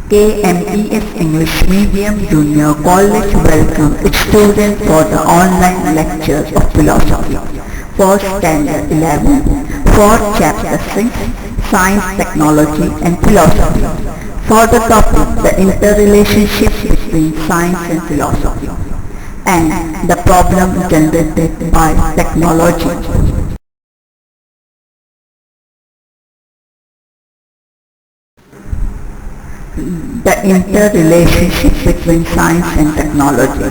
KMES English Medium Junior College welcome its students for the online lectures of philosophy for Standard 11 for Chapter 6 Science, Technology and Philosophy. For the topic the interrelationship between science and philosophy and the problem generated by technology. The interrelationship between science and technology.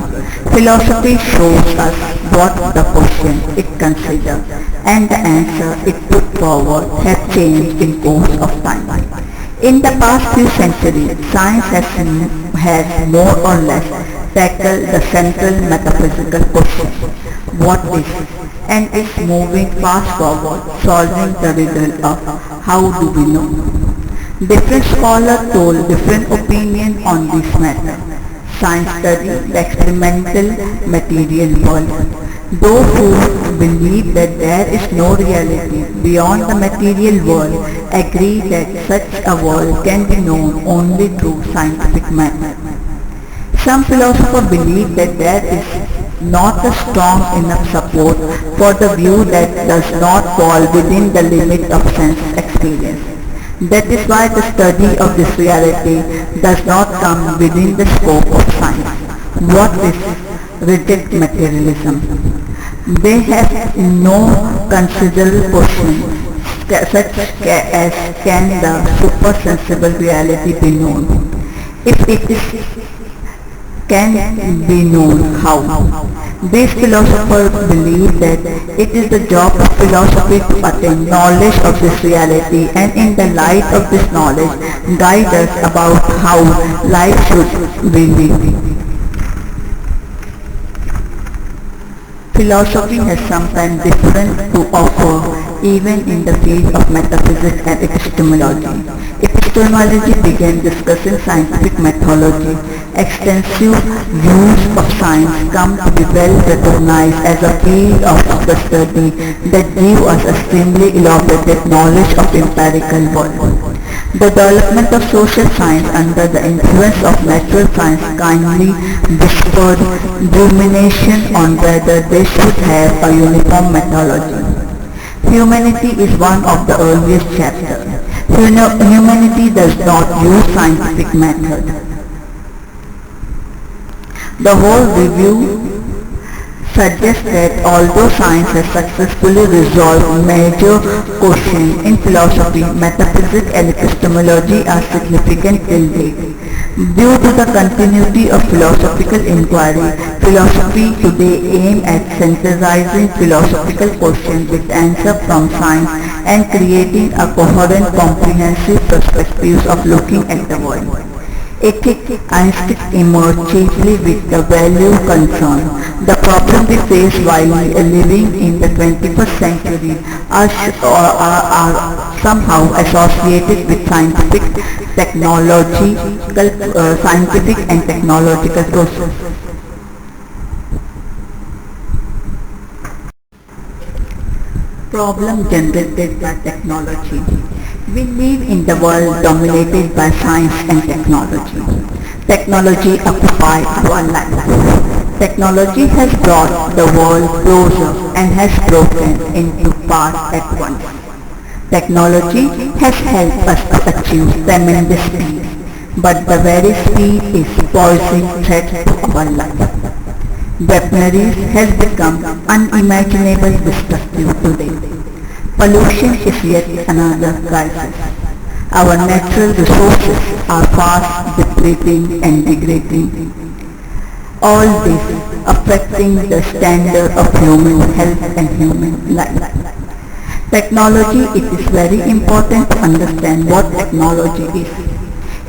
Philosophy shows us what the question it considers and the answer it put forward have changed in course of time. In the past few centuries, science has more or less tackled the central metaphysical question, what is, and is moving fast forward, solving the riddle of how do we know. Different scholars told different opinions on this matter. Science studies the experimental material world. Those who believe that there is no reality beyond the material world agree that such a world can be known only through scientific method. Some philosophers believe that there is not a strong enough support for the view that does not fall within the limit of sense experience. That is why the study of this reality does not come within the scope of science. What is rigid materialism? They have no considerable question such as can the supersensible reality be known? If it is can be known, how? These philosophers believe that it is the job of philosophy to attain knowledge of this reality and in the light of this knowledge guide us about how life should be lived. Philosophy has sometimes different to offer even in the field of metaphysics and epistemology. Epistemology began discussing scientific methodology. Extensive views of science come to be well recognized as a field of the study that give us extremely elaborated knowledge of empirical world. The development of social science under the influence of natural science kindly whispered rumination on whether they should have a uniform methodology. Humanity is one of the earliest chapters. Humanity does not use scientific method. The whole review suggests that although science has successfully resolved major questions in philosophy, metaphysics and epistemology are significant till date. Due to the continuity of philosophical inquiry, philosophy today aims at synthesizing philosophical questions with answers from science and creating a coherent, comprehensive perspective of looking at the world. Ethics and ethics emerge chiefly with the value concern. The problem we face while living in the 21st century are somehow associated with scientific and technological process. Problem generated by technology. We live in the world dominated by science and technology. Technology occupies our life. Technology has brought the world closer and has broken into parts at once. Technology has helped us to achieve tremendous speed, but the very speed is posing threat to our life. Weaponry has become unimaginably destructive today. Pollution is yet another crisis. Our natural resources are fast depleting and degrading. All this affecting the standard of human health and human life. Technology, it is very important to understand what technology is.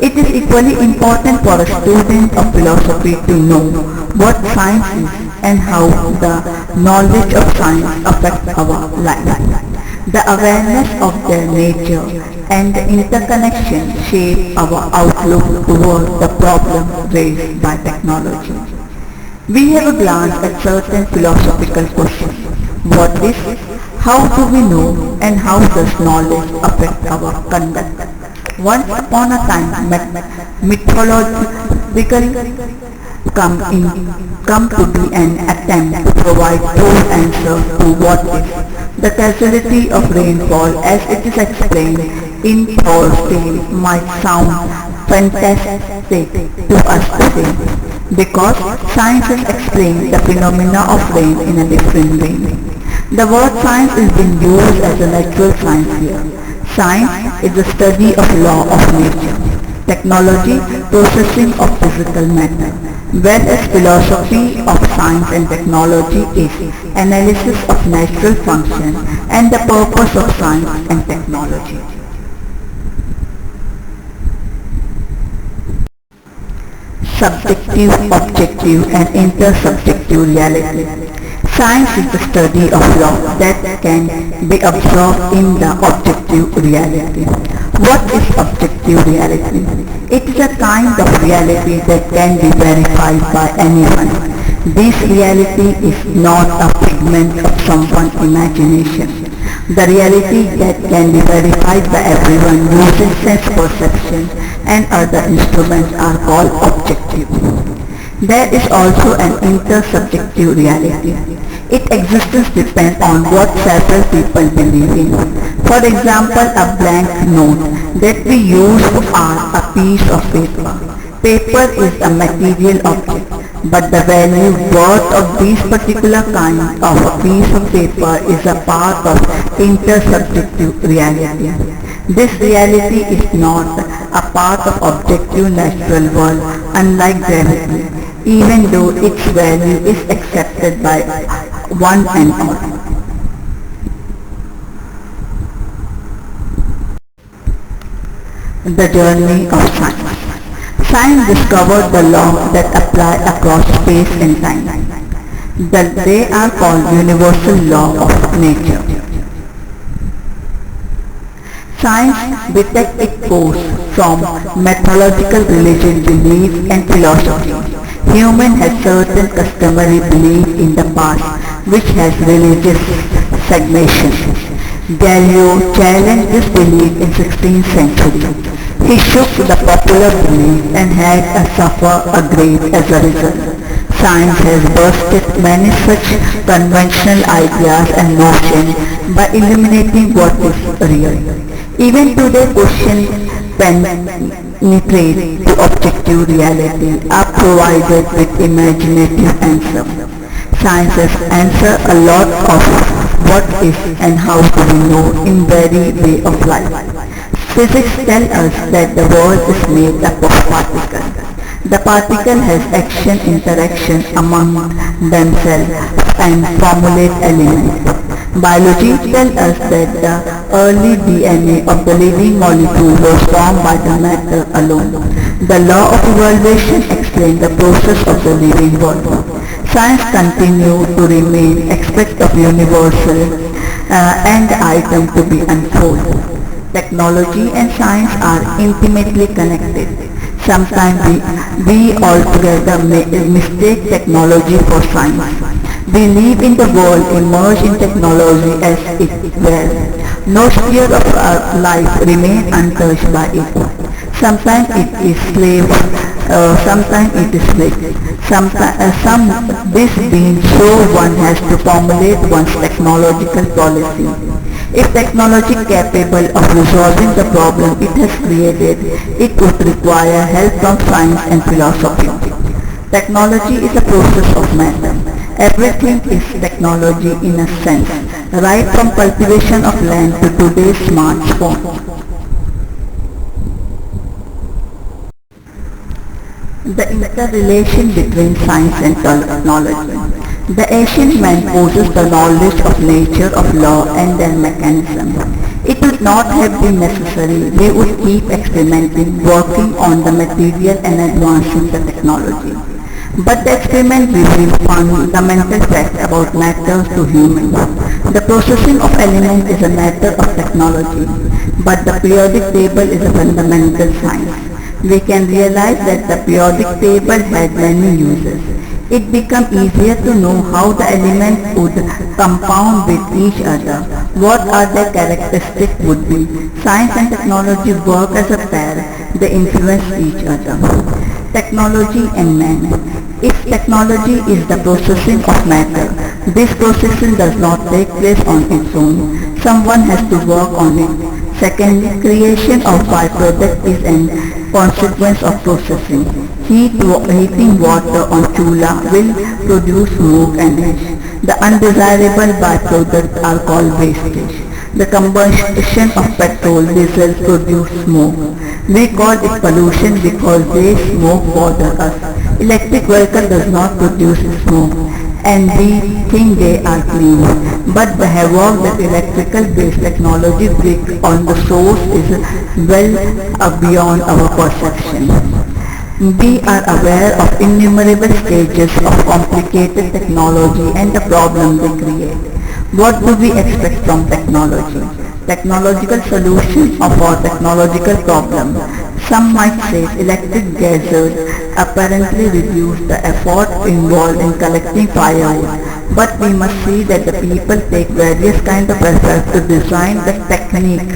It is equally important for a student of philosophy to know what science is and how the knowledge of science affects our life. The awareness of their nature and the interconnection shape our outlook toward the problem raised by technology. We have a glance at certain philosophical questions. What is, how do we know, and how does knowledge affect our conduct? Once upon a time, mythological come to be an attempt to provide true answer to what is. The causality of rainfall as it is explained in Thor's tale might sound fantastic to us today because science has explained the phenomena of rain in a different way. The word science is being used as a natural science here. Science is the study of law of nature, technology, processing of physical matter, whereas philosophy of science and technology is analysis of natural function and the purpose of science and technology. Subjective, objective and intersubjective reality. Science is the study of law that can be observed in the objective reality. What is objective reality? It is a kind of reality that can be verified by anyone. This reality is not a figment of someone's imagination. The reality that can be verified by everyone using sense perception and other instruments are called objective. There is also an intersubjective reality. Its existence depends on what several people believe in. For example, a blank note that we use are a piece of paper. Paper is a material object, but the value worth of this particular kind of a piece of paper is a part of intersubjective reality. This reality is not a part of objective natural world, unlike gravity, even though its value is accepted by one and all. The journey of science. Science discovered the laws that apply across space and time. They are called universal law of nature. Science detects its course from methodological religion belief and philosophy. Human has certain customary belief in the past which has religious stagnation. Galileo challenged this belief in 16th century. He shook the popular belief and had to suffer a grave as a result. Science has busted many such conventional ideas and notions by eliminating what is real. Even today questions penetrate to objective reality are provided with imaginative answers. Sciences answer a lot of what is and how do we know in very way of life. Physics tell us that the world is made up of particles. The particle has action interaction among themselves and formulate elements. Biology tells us that the early DNA of the living molecule was formed by the matter alone. The law of evolution explains the process of the living world. Science continues to remain aspect of universal and item to be unfolded. Technology and science are intimately connected. Sometimes we altogether mistake technology for science. We live in the world immersed in technology as it were. No sphere of our life remains untouched by it. Sometimes it is slave, sometimes it is slick. This being so one has to formulate one's technological policy. If technology capable of resolving the problem it has created, it would require help from science and philosophy. Technology is a process of matter. Everything is technology in a sense, right from cultivation of land to today's smartphone. The interrelation between science and technology. The ancient man possessed the knowledge of nature, of law and their mechanism. It would not have been necessary. They would keep experimenting, working on the material and advancing the technology. But the experiment revealed fundamental facts about matter to humans. The processing of elements is a matter of technology, but the periodic table is a fundamental science. We can realize that the periodic table had many uses. It became easier to know how the elements would compound with each other, What are their characteristics would be? Science and technology work as a pair. They influence each other. Technology and man. If technology is the processing of matter, this processing does not take place on its own. Someone has to work on it. Secondly, creation of byproduct is a consequence of processing. Heating water on chula will produce smoke and ash. The undesirable byproducts are called wastage. The combustion of petrol, diesel produce smoke. We call it pollution because they smoke bother us. Electric vehicle does not produce smoke and we think they are clean. But the havoc that electrical based technology brings on the source is well beyond our perception. We are aware of innumerable stages of complicated technology and the problem they create. What do we expect from technology? Technological solution of our technological problem. Some might say electric gadgets apparently reduce the effort involved in collecting firewood. But we must see that the people take various kinds of efforts to design the technique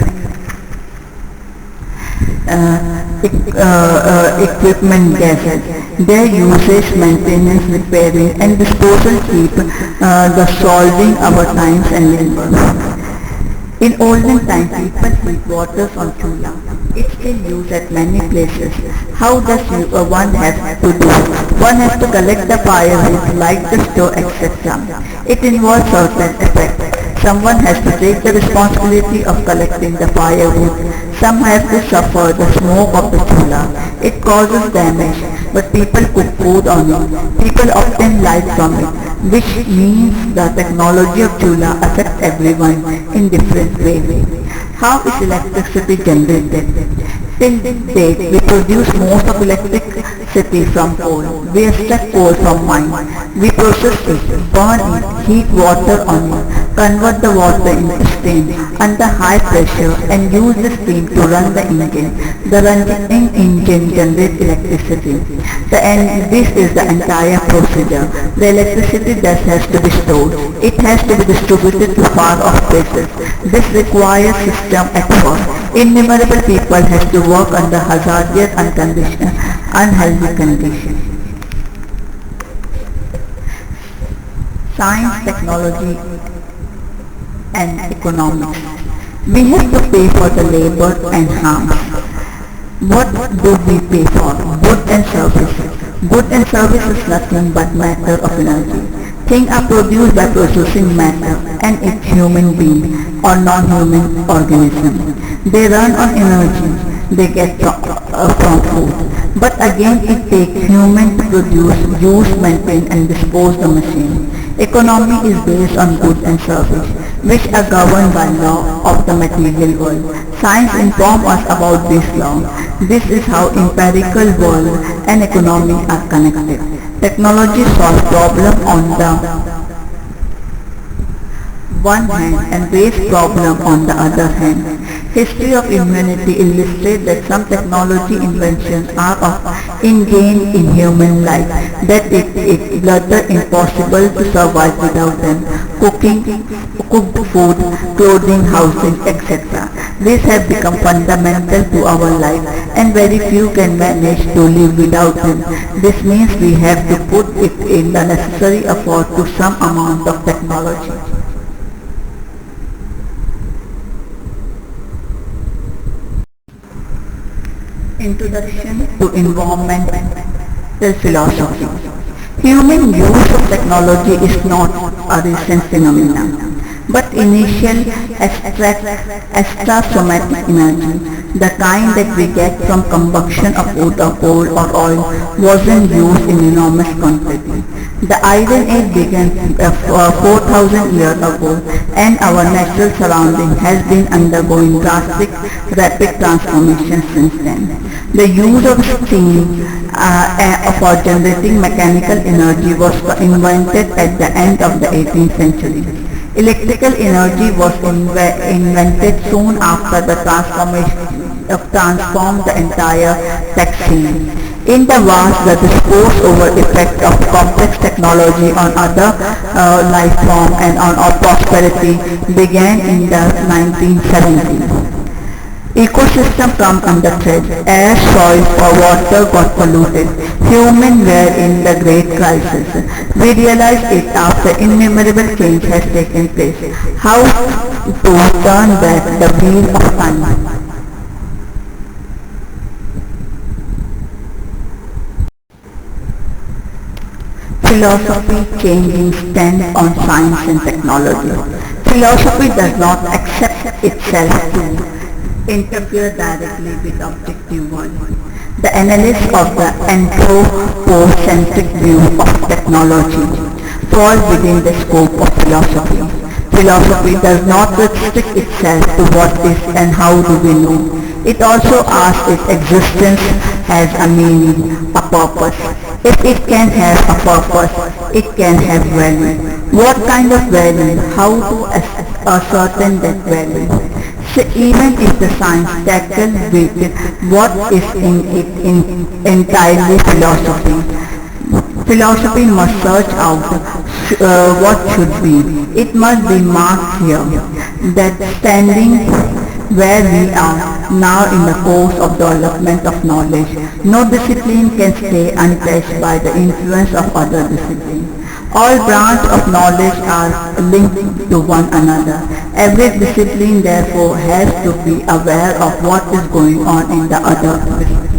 equipment gadgets. Their usage, maintenance, repairing and disposal keep the solving our times and labor. In olden times, people heat waters on chula. It's still used at many places. How does one have to do? One has to collect the firewood, light the stove, etc. It involves certain effects. Someone has to take the responsibility of collecting the firewood. Some have to suffer the smoke of the chula. It causes damage, but people cook food on it. People obtain light from it, which means the technology of chula affects everyone in different ways. How is electricity generated? Till date, we produce most of electricity from coal. We extract coal from mines. We process it, burn it, heat water on it, convert the water into steam under high pressure and use the steam to run the engine. The running engine generates electricity. This is the entire procedure. The electricity that has to be stored. It has to be distributed to far off places. This requires system effort. Innumerable people have to work under hazardous and unhealthy conditions. Science, technology and economics. We have to pay for the labor and harm. What do we pay for? Good and services. Good and service is nothing but matter of energy. Things are produced by processing matter and it's human being or non-human organism. They run on energy they get from food. But again it takes human to produce, use, maintain and dispose the machine. Economy is based on goods and service, which are governed by law of the material world. Science informs us about this law. This is how empirical world and economy are connected. Technology solves problems on the one hand and raise problem on the other hand. History of humanity illustrates that some technology inventions are of ingrained in human life, that it is rather impossible to survive without them. Cooking, cooked food, clothing, housing, etc. These have become fundamental to our life and very few can manage to live without them. This means we have to put it in the necessary effort to some amount of technology. Introduction to Environmental Philosophy. Human use of technology is not a recent phenomenon, but initial extrasomatic energy, the kind that we get from combustion of wood or coal or oil, wasn't used in enormous quantity. The Iron Age began 4,000 years ago and our natural surrounding has been undergoing drastic, rapid transformation since then. The use of steam for generating mechanical energy was invented at the end of the 18th century. Electrical energy was invented soon after the transformed the entire tech scene. In the vast, the discourse over effect of complex technology on other life form and on our prosperity began in the 1970s. Ecosystem come under threat. Air, soil or water got polluted. Humans were in the great crisis. We realized it after innumerable change has taken place. How to turn back the wheel of time? Philosophy changing stand on science and technology. Philosophy does not accept itself to interfere directly with objective world. The analysis of the anthropocentric view of technology falls within the scope of philosophy. Philosophy does not restrict itself to what is and how do we know. It also asks if existence has a meaning, a purpose. If it can have a purpose, it can have value. What kind of value? How to ascertain that value? So even if the science tackles with what is in it entirely philosophy, philosophy must search out what should be. It must be marked here that standing where we are now in the course of development of knowledge, no discipline can stay untouched by the influence of other disciplines. All branches of knowledge are linked to one another. Every discipline therefore has to be aware of what is going on in the other discipline.